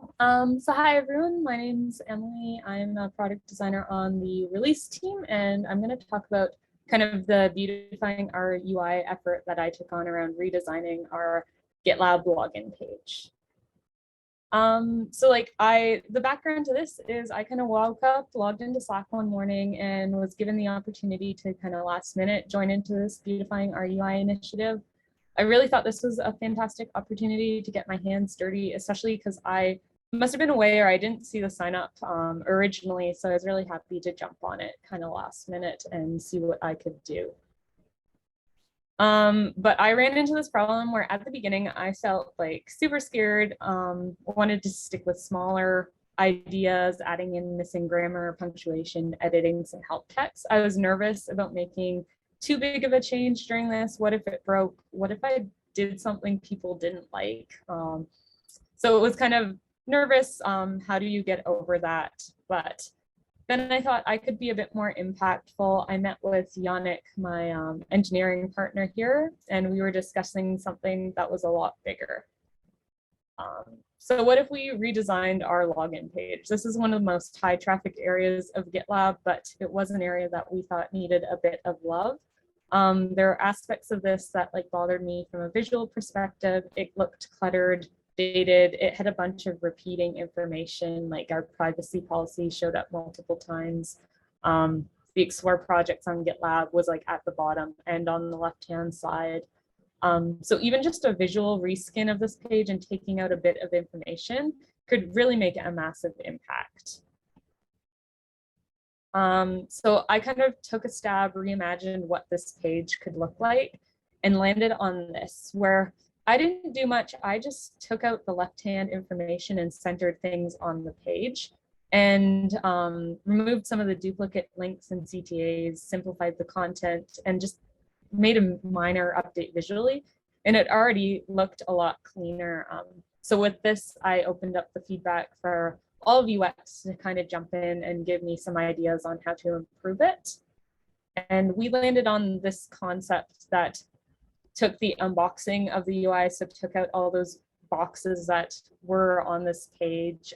So hi everyone, my name's Emily. I'm a product designer on the release team, and I'm going to talk about kind of the beautifying our UI effort that I took on around redesigning our GitLab login page. The background to this is I kind of woke up, logged into Slack one morning, and was given the opportunity to kind of last minute join into this Beautifying our UI initiative. I really thought this was a fantastic opportunity to get my hands dirty, especially because I must have been away or I didn't see the sign up originally. So I was really happy to jump on it kind of last minute and see what I could do. But I ran into this problem where at the beginning I felt like super scared, wanted to stick with smaller ideas, adding in missing grammar, punctuation, editing some help text. I was nervous about making too big of a change during this. What if it broke? What if I did something people didn't like? So it was kind of nervous. How do you get over that? But then I thought I could be a bit more impactful. I met with Yannick, my engineering partner here, and we were discussing something that was a lot bigger. So what if we redesigned our login page? This is one of the most high traffic areas of GitLab, but it was an area that we thought needed a bit of love. There are aspects of this that bothered me from a visual perspective. It looked cluttered, dated. It had a bunch of repeating information, like our privacy policy showed up multiple times. The Explore projects on GitLab was at the bottom and on the left-hand side. So even just a visual reskin of this page and taking out a bit of information could really make a massive impact. So I kind of took a stab, reimagined what this page could look like, and landed on this, where I didn't do much. I just took out the left-hand information and centered things on the page, and removed some of the duplicate links and CTAs, simplified the content, and just made a minor update visually. And it already looked a lot cleaner. So with this, I opened up the feedback for all of UX to kind of jump in and give me some ideas on how to improve it. And we landed on this concept that took the unboxing of the UI, so took out all those boxes that were on this page.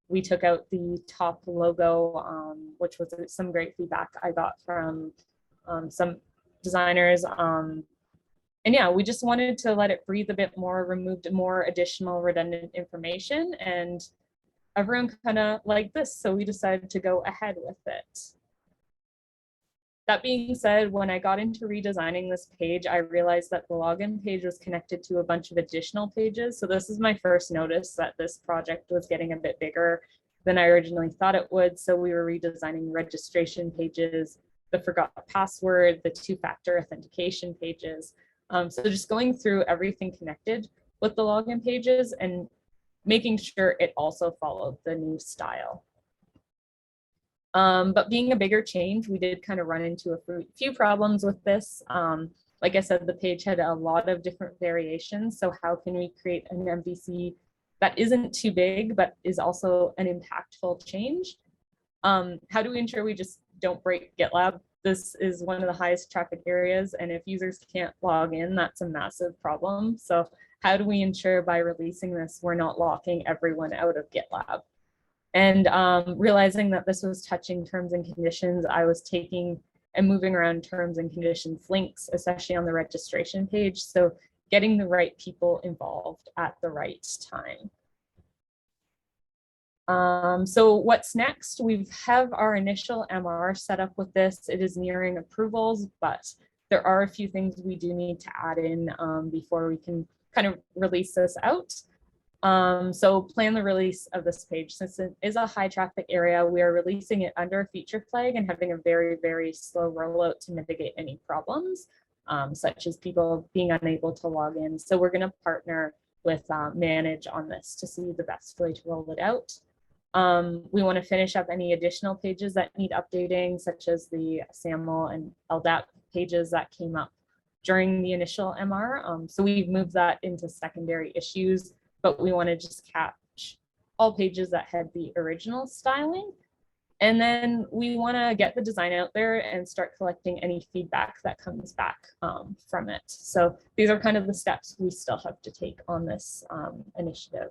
We took out the top logo, which was some great feedback I got from some designers. And yeah, we just wanted to let it breathe a bit more, removed more additional redundant information, and everyone kind of liked this, so we decided to go ahead with it. That being said, when I got into redesigning this page, I realized that the login page was connected to a bunch of additional pages. So this is my first notice that this project was getting a bit bigger than I originally thought it would. So we were redesigning registration pages, the forgot password, the two-factor authentication pages. So just going through everything connected with the login pages and making sure it also followed the new style. But being a bigger change, we did kind of run into a few problems with this. Like I said, the page had a lot of different variations. So how can we create an MVC that isn't too big, but is also an impactful change? How do we ensure we just don't break GitLab? This is one of the highest traffic areas, and if users can't log in, that's a massive problem. So how do we ensure by releasing this, we're not locking everyone out of GitLab? And realizing that this was touching terms and conditions, I was taking and moving around terms and conditions links, especially on the registration page. So getting the right people involved at the right time. So what's next? We have our initial MR set up with this. It is nearing approvals, but there are a few things we do need to add in before we can kind of release this out. So plan the release of this page. Since it is a high traffic area, we are releasing it under a feature flag and having a very, very slow rollout to mitigate any problems, such as people being unable to log in. So we're going to partner with Manage on this to see the best way to roll it out. We want to finish up any additional pages that need updating, such as the SAML and LDAP pages that came up during the initial MR. So we've moved that into secondary issues, but we want to just catch all pages that had the original styling. And then we want to get the design out there and start collecting any feedback that comes back from it. So these are kind of the steps we still have to take on this initiative.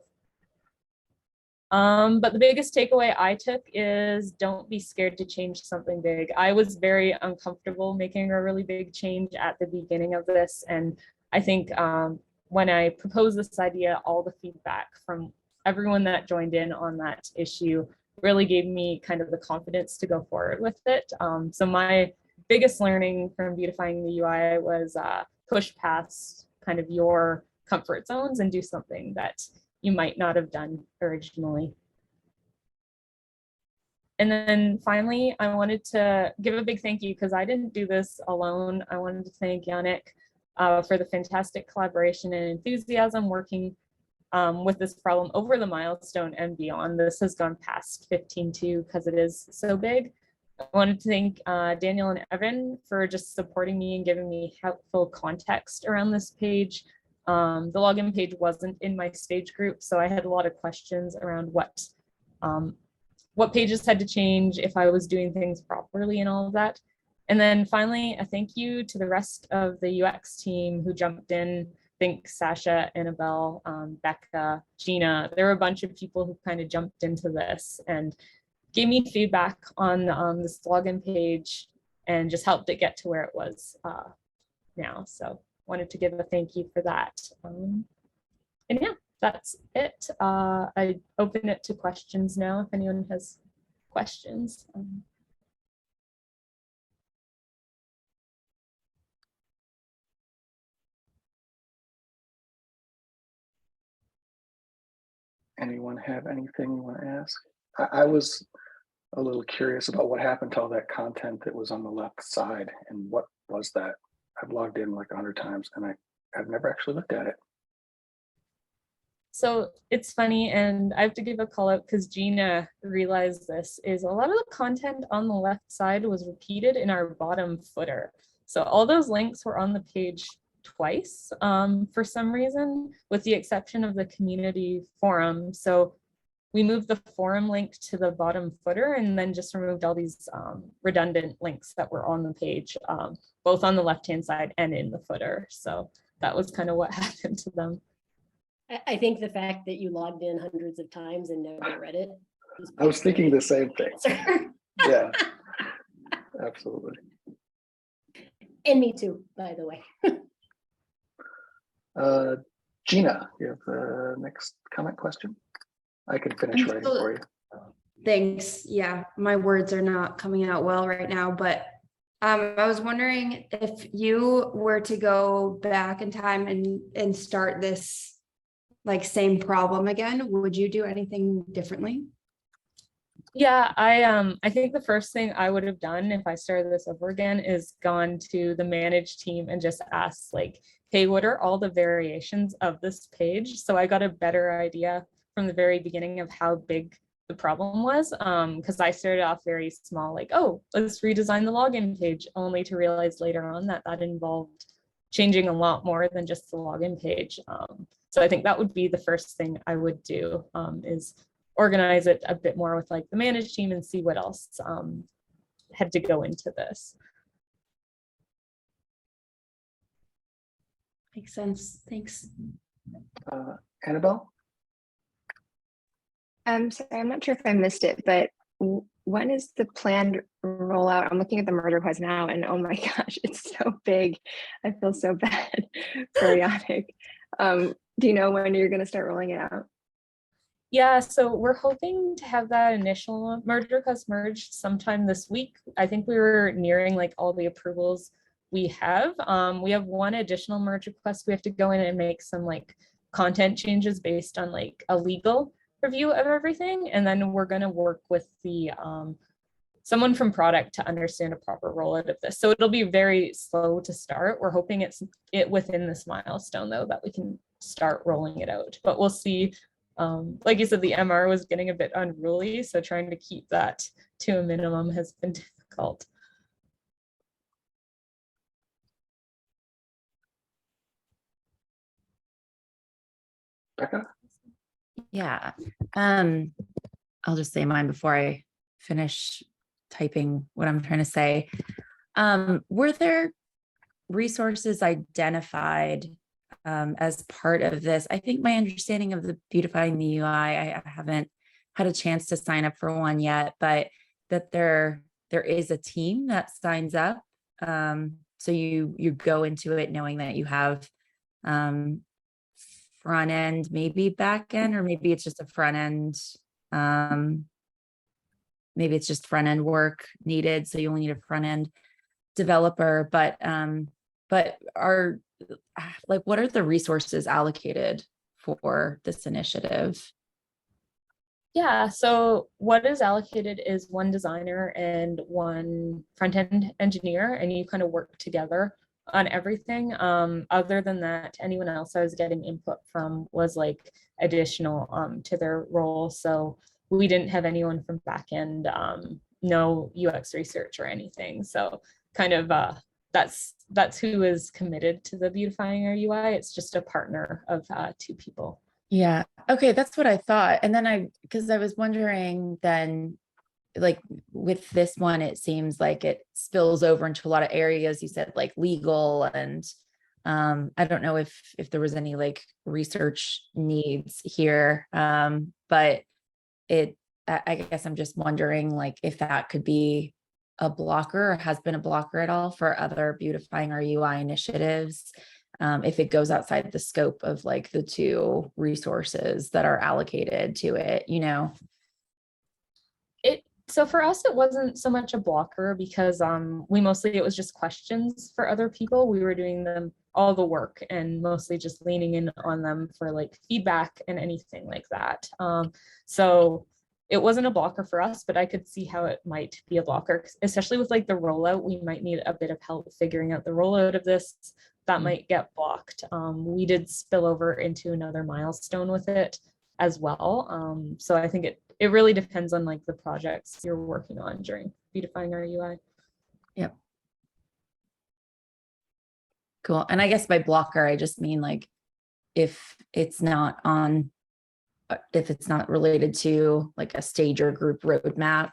But the biggest takeaway I took is don't be scared to change something big. I was very uncomfortable making a really big change at the beginning of this. And I think when I proposed this idea, all the feedback from everyone that joined in on that issue really gave me kind of the confidence to go forward with it. So my biggest learning from beautifying the UI was push past kind of your comfort zones and do something that you might not have done originally. And then finally, I wanted to give a big thank you because I didn't do this alone. I wanted to thank Yannick for the fantastic collaboration and enthusiasm working with this problem over the milestone and beyond. This has gone past 15.2 because it is so big. I wanted to thank Daniel and Evan for just supporting me and giving me helpful context around this page. The login page wasn't in my stage group, so I had a lot of questions around what pages had to change, if I was doing things properly and all of that. And then finally, a thank you to the rest of the UX team who jumped in. I think Sasha, Annabelle, Becca, Gina, there were a bunch of people who kind of jumped into this and gave me feedback on this login page and just helped it get to where it was now. So wanted to give a thank you for that. And yeah, that's it. I open it to questions now if anyone has questions. Anyone have anything you want to ask? I was a little curious about what happened to all that content that was on the left side and what was that? I've logged in like 100 times and I've never actually looked at it. So it's funny, and I have to give a call out because Gina realized this, is a lot of the content on the left side was repeated in our bottom footer. So all those links were on the page twice for some reason, with the exception of the community forum. So we moved the forum link to the bottom footer and then just removed all these redundant links that were on the page, both on the left-hand side and in the footer. So that was kind of what happened to them. I think the fact that you logged in hundreds of times and never read it. I was thinking the same thing. Yeah, absolutely. And me too, by the way. Gina, you have the next comment question? I can finish writing for you. Thanks. Yeah, my words are not coming out well right now, but I was wondering if you were to go back in time and start this like same problem again, would you do anything differently? Yeah, I think the first thing I would have done if I started this over again is gone to the manage team and just asked like, hey, what are all the variations of this page? So I got a better idea from the very beginning of how big the problem was. Because I started off very small, like, oh, let's redesign the login page, only to realize later on that that involved changing a lot more than just the login page. So I think that would be the first thing I would do, is organize it a bit more with like the manage team and see what else had to go into this. Makes sense. Thanks. Annabelle? Sorry, I'm not sure if I missed it, but when is the planned rollout? I'm looking at the merge request now and oh my gosh, it's so big. I feel so bad for Yannick. Do you know when you're going to start rolling it out? Yeah, so we're hoping to have that initial merge request merged sometime this week. I think we were nearing like all the approvals we have. We have one additional merge request. We have to go in and make some like content changes based on like a legal review of everything. And then we're going to work with the someone from product to understand a proper rollout of this. So it'll be very slow to start. We're hoping it's within this milestone though, that we can start rolling it out, but we'll see. Like you said, the MR was getting a bit unruly, so trying to keep that to a minimum has been difficult. Becca? Yeah, I'll just say mine before I finish typing what I'm trying to say. Were there resources identified as part of this? I think my understanding of the beautifying the UI, I haven't had a chance to sign up for one yet, but that there is a team that signs up. So you go into it knowing that you have front end, maybe back end, or maybe it's just a front end. Maybe it's just front end work needed, so you only need a front end developer. But are like, what are the resources allocated for this initiative? Yeah, so what is allocated is one designer and one front-end engineer, and you kind of work together on everything. Other than that, anyone else I was getting input from was like additional to their role. So we didn't have anyone from back-end, no UX research or anything. So kind of that's who is committed to the Beautifying our UI. It's just a partner of 2 people. Yeah. Okay. That's what I thought. And then because I was wondering then, like with this one, it seems like it spills over into a lot of areas. You said like legal, and I don't know if there was any like research needs here. But I guess I'm just wondering like if that could be a blocker or has been a blocker at all for other Beautifying our UI initiatives. If it goes outside the scope of like the 2 resources that are allocated to it, you know? So for us, it wasn't so much a blocker because it was just questions for other people. We were doing them all the work and mostly just leaning in on them for like feedback and anything like that. So it wasn't a blocker for us, but I could see how it might be a blocker, especially with like the rollout. We might need a bit of help figuring out the rollout of this. That might get blocked. We did spill over into another milestone with it as well. So I think it really depends on like the projects you're working on during Beautifying our UI. Yep. Cool. And I guess by blocker, I just mean like if it's not related to like a stage or group roadmap,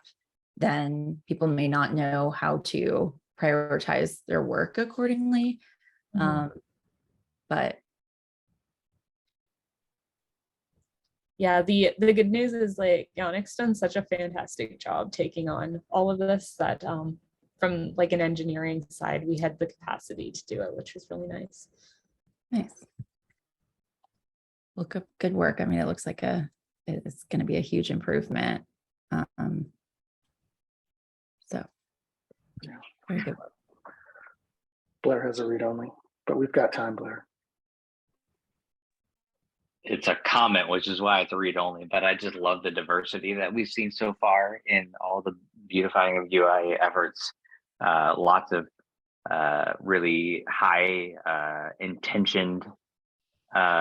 then people may not know how to prioritize their work accordingly. But yeah, the good news is like Yannick's done such a fantastic job taking on all of this that from like an engineering side, we had the capacity to do it, which was really nice. nice. Well, good work. I mean, it looks like it's going to be a huge improvement. So Yeah. very good. Blair has a read only, but we've got time, Blair. It's a comment, which is why it's a read only, but I just love the diversity that we've seen so far in all the Beautifying of UI efforts. Lots of really high intentioned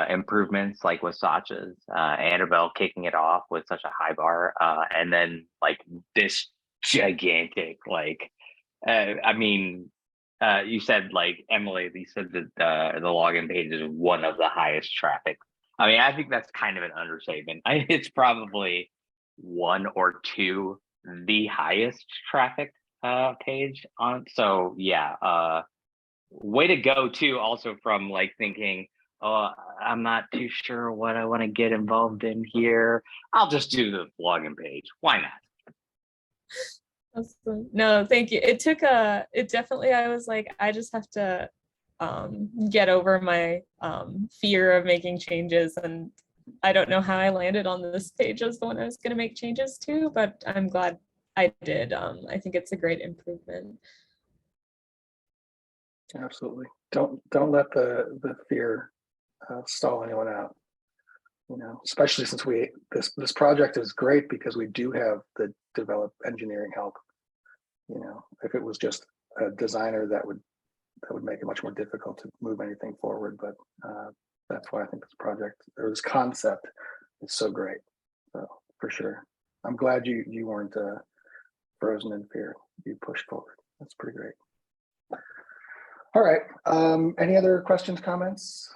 improvements, like with Sacha's, Annabelle kicking it off with such a high bar, and then like this gigantic, like, I mean, you said like Emily, you said that the login page is one of the highest traffic. I mean, I think that's kind of an understatement. It's probably 1 or 2 the highest traffic page on. So yeah, way to go too. Also from like thinking, oh, I'm not too sure what I want to get involved in here. I'll just do the login page. Why not? Awesome. No, thank you. It definitely, I was like, I just have to get over my fear of making changes, and I don't know how I landed on this page as the one I was going to make changes to, but I'm glad I did. I think it's a great improvement. Absolutely. Don't let the fear stall anyone out. You know, especially since this project is great because we do have the develop engineering help. You know, if it was just a designer, that would make it much more difficult to move anything forward. But that's why I think this project or this concept is so great. So for sure, I'm glad you weren't frozen in fear. You pushed forward. That's pretty great. All right. Any other questions, comments?